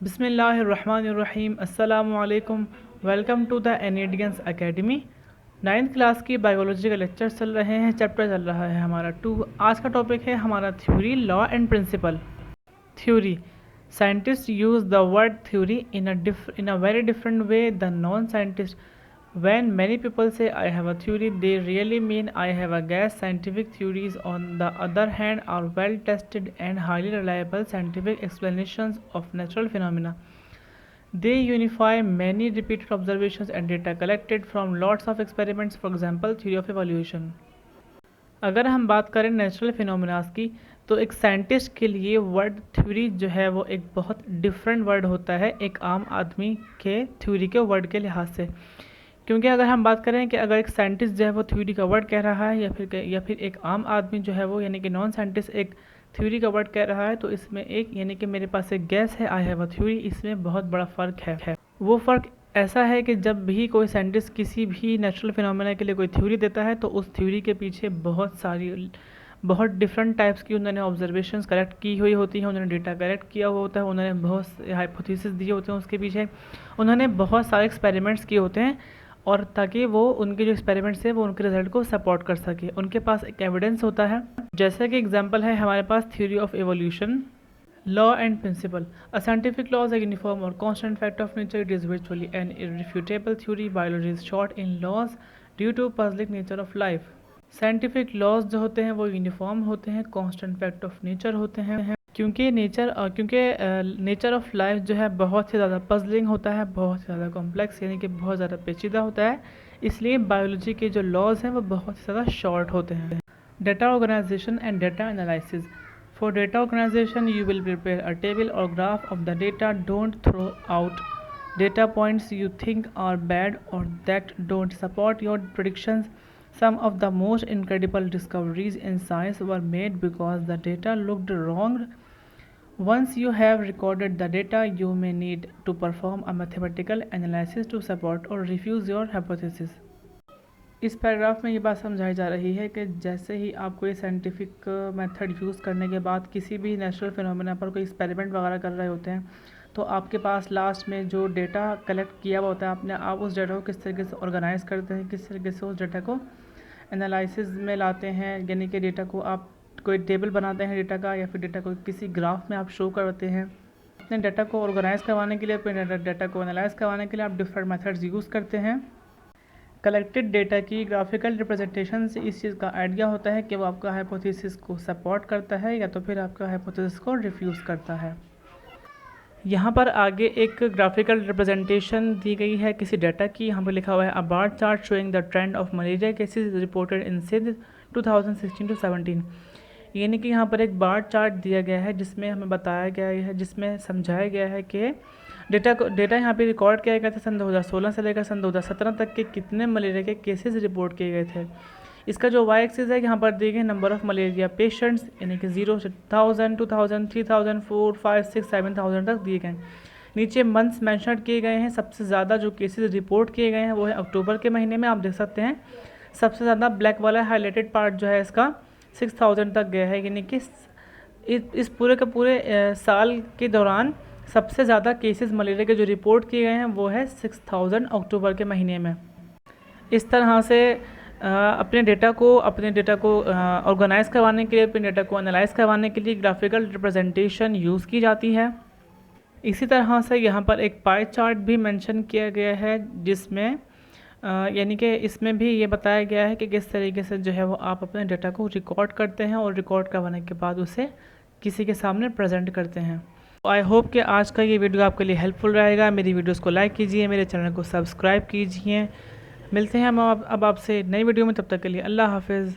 बिस्मिल्लाहिर्रहमानिर्रहीम। अस्सलामु अलैकुम। Welcome to the Indians academy. 9th class की बायोलॉजी का लेक्चर चल रहे हैं, चैप्टर चल रहा है हमारा 2। आज का टॉपिक है हमारा theory, law and principle. Theory, scientist use the word theory in a very different way than non-scientists. When many people say I have a theory, they really mean I have a guess. Scientific theories, on the other hand, are well tested and highly reliable scientific explanations of natural phenomena. They unify many repeated observations and data collected from lots of experiments. For example, theory of evolution. अगर हम बात करें natural phenomenas की, तो एक scientist के लिए word theory जो है वो एक बहुत डिफरेंट वर्ड होता है एक आम आदमी के थ्योरी के वर्ड के लिहाज से। क्योंकि अगर हम बात करें कि अगर एक साइंटिस्ट जो है वो थ्योरी का वर्ड कह रहा है या फिर एक आम आदमी जो है वो यानी कि नॉन साइंटिस्ट एक थ्योरी का वर्ड कह रहा है, तो इसमें एक यानी कि मेरे पास एक गैस है, आई हैव अ थ्योरी, इसमें बहुत बड़ा फ़र्क है। वो फ़र्क ऐसा है कि जब भी कोई साइंटिस्ट किसी भी नेचुरल फिनोमेना के लिए कोई थ्योरी देता है, तो उस थ्योरी के पीछे बहुत डिफरेंट टाइप्स की उन्होंने ऑब्जर्वेशंस कलेक्ट की हुई होती हैं, उन्होंने डेटा कलेक्ट किया हुआ होता है, उन्होंने बहुत से हाइपोथेसिस दिए होते हैं, उसके पीछे उन्होंने बहुत सारे एक्सपेरिमेंट्स किए होते हैं, और ताकि वो उनके जो एक्सपेरिमेंट्स हैं वो उनके रिजल्ट को सपोर्ट कर सके, उनके पास एक एविडेंस होता है। जैसे कि एग्जांपल है हमारे पास theory of evolution, law and principle. A scientific law is a uniform और constant fact of nature. It is virtually an irrefutable theory. Biology is short in laws due to puzzling nature of life. Scientific laws जो होते हैं वो uniform होते हैं, constant fact of nature होते हैं, क्योंकि नेचर ऑफ लाइफ जो है बहुत ही ज़्यादा पजलिंग होता है, बहुत ही ज़्यादा कॉम्प्लेक्स यानी कि बहुत ज़्यादा पेचीदा होता है, इसलिए बायोलॉजी के जो लॉज हैं वो बहुत ही ज़्यादा शॉर्ट होते हैं। Data organisation and data analysis. For data organisation you will prepare a table और graph of the data. Don't throw out data points you think are bad or that don't support your predictions. Some of the most incredible discoveries in science were made because the data looked wrong. Once you have recorded the data, you may need to perform a mathematical analysis to support or refuse your hypothesis. इस paragraph में ये बात समझाई जा रही है कि जैसे ही आप कोई साइंटिफिक मेथड यूज़ करने के बाद किसी भी नेचुरल फिनोमेना पर कोई एक्सपेरिमेंट वगैरह कर रहे होते हैं, तो आपके पास लास्ट में जो डेटा कलेक्ट किया हुआ होता है आप उस डेटा को किस तरीके से ऑर्गेनाइज करते हैं, किस तरीके से उस डेटा को एनालिसिस में लाते हैं, यानी कि डेटा को आप कोई टेबल बनाते हैं डेटा का, या फिर डेटा को किसी ग्राफ में आप शो करते हैं। अपने डेटा को ऑर्गेनाइज करवाने के लिए, अपने डेटा को एनालाइज करवाने के लिए आप डिफरेंट मेथड्स यूज़ करते हैं। कलेक्टेड डेटा की ग्राफिकल रिप्रेजेंटेशन से इस चीज़ का आइडिया होता है कि वो आपका हाइपोथेसिस को सपोर्ट करता है या तो फिर आपका हाइपोथेसिस को रिफ्यूज़ करता है। यहाँ पर आगे एक ग्राफिकल रिप्रेजेंटेशन दी गई है किसी डाटा की। यहाँ पर लिखा हुआ है a bar chart showing the trend of malaria cases reported in Sindh 2016 to 17। यानी कि यहाँ पर एक बार चार्ट दिया गया है जिसमें हमें बताया गया है, जिसमें समझाया गया है कि डेटा यहाँ पे रिकॉर्ड किया गया था सन 2016 से लेकर सन 2017 तक के कितने मलेरिया के केसेस रिपोर्ट किए गए थे। इसका जो वाई एक्सिस है यहाँ पर दिए गए नंबर ऑफ़ मलेरिया पेशेंट्स, यानी कि 0 से 1000, 2000, 3000, 4, 5, 6, 7000 तक दिए गए। नीचे मंथ्स मेंशन किए गए हैं। सबसे ज़्यादा जो केसेस रिपोर्ट किए गए हैं वो है अक्टूबर के महीने में, आप देख सकते हैं सबसे ज़्यादा ब्लैक वाला हाईलाइटेड पार्ट जो है इसका 6000 तक गया है, यानी कि इस पूरे के पूरे साल के दौरान सबसे ज़्यादा केसेस मलेरिया के जो रिपोर्ट किए गए हैं वो है 6000 अक्टूबर के महीने में। इस तरह से अपने डेटा को ऑर्गेनाइज करवाने के लिए, अपने डेटा को एनालाइज करवाने के लिए ग्राफिकल रिप्रेजेंटेशन यूज़ की जाती है। इसी तरह से यहाँ पर एक पाई चार्ट भी मेंशन किया गया है जिसमें यानी कि इसमें भी ये बताया गया है कि किस तरीके से जो है वो आप अपने डेटा को रिकॉर्ड करते हैं और रिकॉर्ड करवाने के बाद उसे किसी के सामने प्रेजेंट करते हैं। आई होप कि आज का ये वीडियो आपके लिए हेल्पफुल रहेगा। मेरी वीडियोस को लाइक कीजिए, मेरे चैनल को सब्सक्राइब कीजिए। मिलते हैं हम अब आपसे नई वीडियो में, तब तक के लिए अल्लाह हाफिज़।